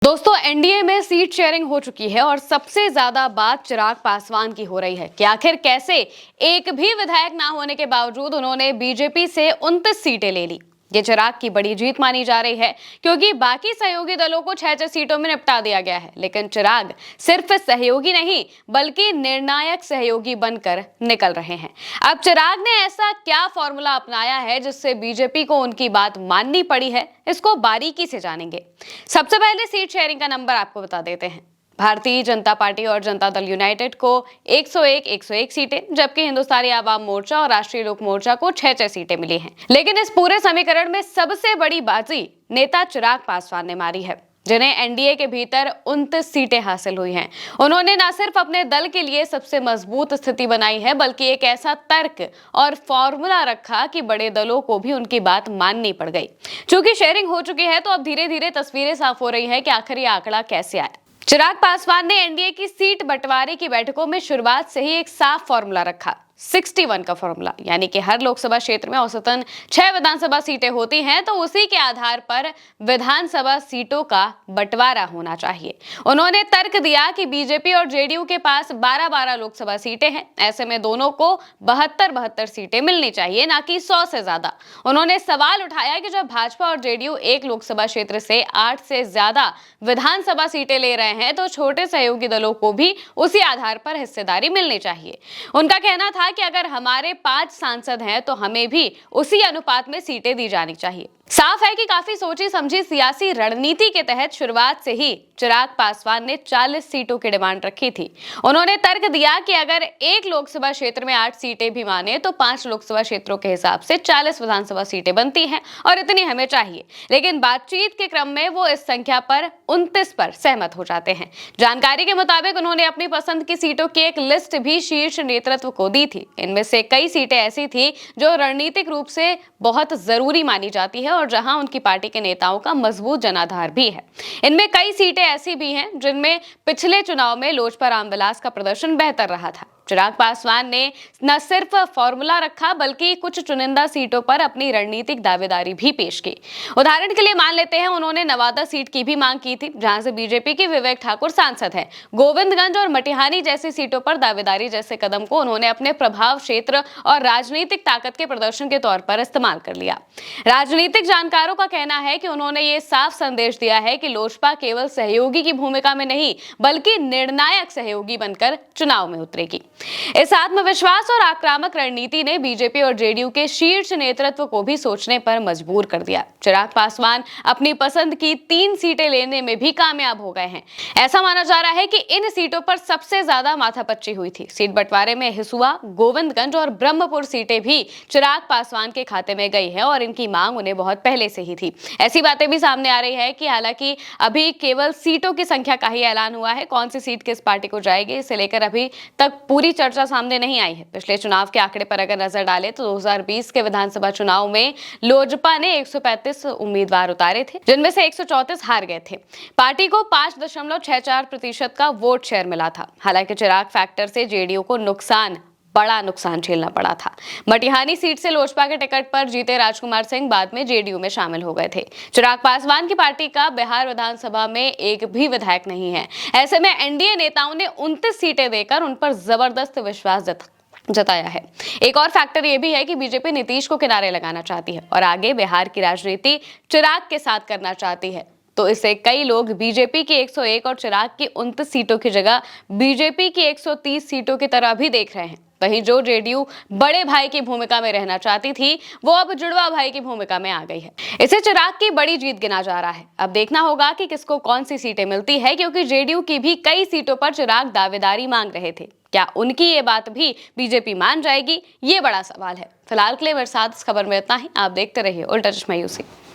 दोस्तों एनडीए में seat sharing हो चुकी है और सबसे ज्यादा बात चिराग पासवान की हो रही है कि आखिर कैसे एक भी विधायक ना होने के बावजूद उन्होंने बीजेपी से 29 सीटें ले ली। ये चिराग की बड़ी जीत मानी जा रही है क्योंकि बाकी सहयोगी दलों को 6 सीटों में निपटा दिया गया है, लेकिन चिराग सिर्फ सहयोगी नहीं बल्कि निर्णायक सहयोगी बनकर निकल रहे हैं। अब चिराग ने ऐसा क्या फॉर्मूला अपनाया है जिससे बीजेपी को उनकी बात माननी पड़ी है, इसको बारीकी से जानेंगे। सबसे पहले सीट शेयरिंग का नंबर आपको बता देते हैं। भारतीय जनता पार्टी और जनता दल यूनाइटेड को 101 सीटें, जबकि हिंदुस्तानी आवाम मोर्चा और राष्ट्रीय लोक मोर्चा को 6 सीटें मिली हैं। लेकिन इस पूरे समीकरण में सबसे बड़ी बाजी नेता चिराग पासवान ने मारी है, जिन्हें एनडीए के भीतर 29 सीटें हासिल हुई हैं। उन्होंने न सिर्फ अपने दल के लिए सबसे मजबूत स्थिति बनाई है, बल्कि एक ऐसा तर्क और फॉर्मूला रखा कि बड़े दलों को भी उनकी बात माननी पड़ गई। चूंकि शेयरिंग हो चुकी है, तो अब धीरे धीरे तस्वीरें साफ हो रही है कि आखिर ये आंकड़ा कैसे आया। चिराग पासवान ने एनडीए की सीट बंटवारे की बैठकों में शुरुआत से ही एक साफ फॉर्मूला रखा, 61 का फॉर्मूला, यानी कि हर लोकसभा क्षेत्र में औसतन 6 विधानसभा सीटें होती हैं, तो उसी के आधार पर विधानसभा सीटों का बंटवारा होना चाहिए। उन्होंने तर्क दिया कि बीजेपी और जेडीयू के पास 12-12 लोकसभा सीटें हैं, ऐसे में दोनों को 72-72 सीटें मिलनी चाहिए, ना कि 100 से ज्यादा। उन्होंने सवाल उठाया कि जब भाजपा और जेडीयू एक लोकसभा क्षेत्र से 8 से ज्यादा विधानसभा सीटें ले रहे हैं, तो छोटे सहयोगी दलों को भी उसी आधार पर हिस्सेदारी मिलनी चाहिए। उनका कहना था कि अगर हमारे 5 सांसद हैं तो हमें भी उसी अनुपात में सीटें दी जानी चाहिए। साफ है कि काफी सोची समझी सियासी रणनीति के तहत शुरुआत से ही चिराग पासवान ने 40 सीटों की डिमांड रखी थी। उन्होंने तर्क दिया कि अगर एक लोकसभा क्षेत्र में 8 सीटें भी माने तो 5 लोकसभा क्षेत्रों के हिसाब से 40 विधानसभा सीटें बनती हैं और इतनी हमें चाहिए। लेकिन बातचीत के क्रम में वो इस संख्या पर 29 पर सहमत हो जाते हैं। जानकारी के मुताबिक उन्होंने अपनी पसंद की सीटों की एक लिस्ट भी शीर्ष नेतृत्व को दी थी। इनमें से कई सीटें ऐसी थी जो रणनीतिक रूप से बहुत जरूरी मानी जाती है और जहां उनकी पार्टी के नेताओं का मजबूत जनाधार भी है। इनमें कई सीटें ऐसी भी हैं जिनमें पिछले चुनाव में लोजपा रामविलास का प्रदर्शन बेहतर रहा था। चिराग पासवान ने न सिर्फ फॉर्मूला रखा बल्कि कुछ चुनिंदा सीटों पर अपनी रणनीतिक दावेदारी भी पेश की। उदाहरण के लिए मान लेते हैं, उन्होंने नवादा सीट की भी मांग की थी, जहां से बीजेपी के विवेक ठाकुर सांसद हैं। गोविंदगंज और मटिहानी जैसी सीटों पर दावेदारी जैसे कदम को उन्होंने अपने प्रभाव क्षेत्र और राजनीतिक ताकत के प्रदर्शन के तौर पर इस्तेमाल कर लिया। राजनीतिक जानकारों का कहना है कि उन्होंने ये साफ संदेश दिया है कि लोजपा केवल सहयोगी की भूमिका में नहीं बल्कि निर्णायक सहयोगी बनकर चुनाव में उतरेगी। इस आत्मविश्वास और आक्रामक रणनीति ने बीजेपी और जेडीयू के शीर्ष नेतृत्व को भी सोचने पर मजबूर कर दिया। चिराग पासवान अपनी पसंद की 3 सीटें लेने में भी कामयाब हो गए हैं। ऐसा माना जा रहा है कि इन सीटों पर सबसे ज्यादा माथापच्ची हुई थी। सीट बंटवारे में हिसुआ, गोविंदगंज और ब्रह्मपुर सीटें भी चिराग पासवान के खाते में गई है और इनकी मांग उन्हें बहुत पहले से ही थी। ऐसी बातें भी सामने आ रही है कि हालांकि अभी केवल सीटों की संख्या का ही ऐलान हुआ है, कौन सी सीट किस पार्टी को जाएगी इसे लेकर अभी तक पूरी चर्चा सामने नहीं आई है। पिछले चुनाव के आंकड़े पर अगर नजर डालें तो 2020 के विधानसभा चुनाव में लोजपा ने 135 उम्मीदवार उतारे थे, जिनमें से 134 हार गए थे। पार्टी को 5.64% का वोट शेयर मिला था। हालांकि चिराग फैक्टर से जेडीयू को बड़ा नुकसान झेलना पड़ा था। मटिहानी सीट से लोजपा के टिकट पर जीते राजकुमार सिंह बाद में जेडीयू में शामिल हो गए थे। चिराग पासवान की पार्टी का बिहार विधानसभा में एक भी विधायक नहीं है। ऐसे में एनडीए नेताओं ने 29 सीटें देकर उन पर जबरदस्त विश्वास जताया है। एक और फैक्टर यह भी है कि बीजेपी नीतीश को किनारे लगाना चाहती है और आगे बिहार की राजनीति चिराग के साथ करना चाहती है। तो इसे कई लोग बीजेपी की 101 और चिराग की 29 सीटों की जगह बीजेपी की 130 सीटों की तरह भी देख रहे हैं। वहीं जो जेडीयू बड़े भाई की भूमिका में रहना चाहती थी, वो अब जुड़वा भाई की भूमिका में आ गई है। इसे चिराग की बड़ी जीत गिना जा रहा है। अब देखना होगा कि किसको कौन सी सीटें मिलती है, क्योंकि जेडीयू की भी कई सीटों पर चिराग दावेदारी मांग रहे थे। क्या उनकी ये बात भी बीजेपी मान जाएगी, ये बड़ा सवाल है। फिलहाल के लिए मेरे साथ इस खबर में इतना ही। आप देखते रहिए उल्टा चश्मा यूसी।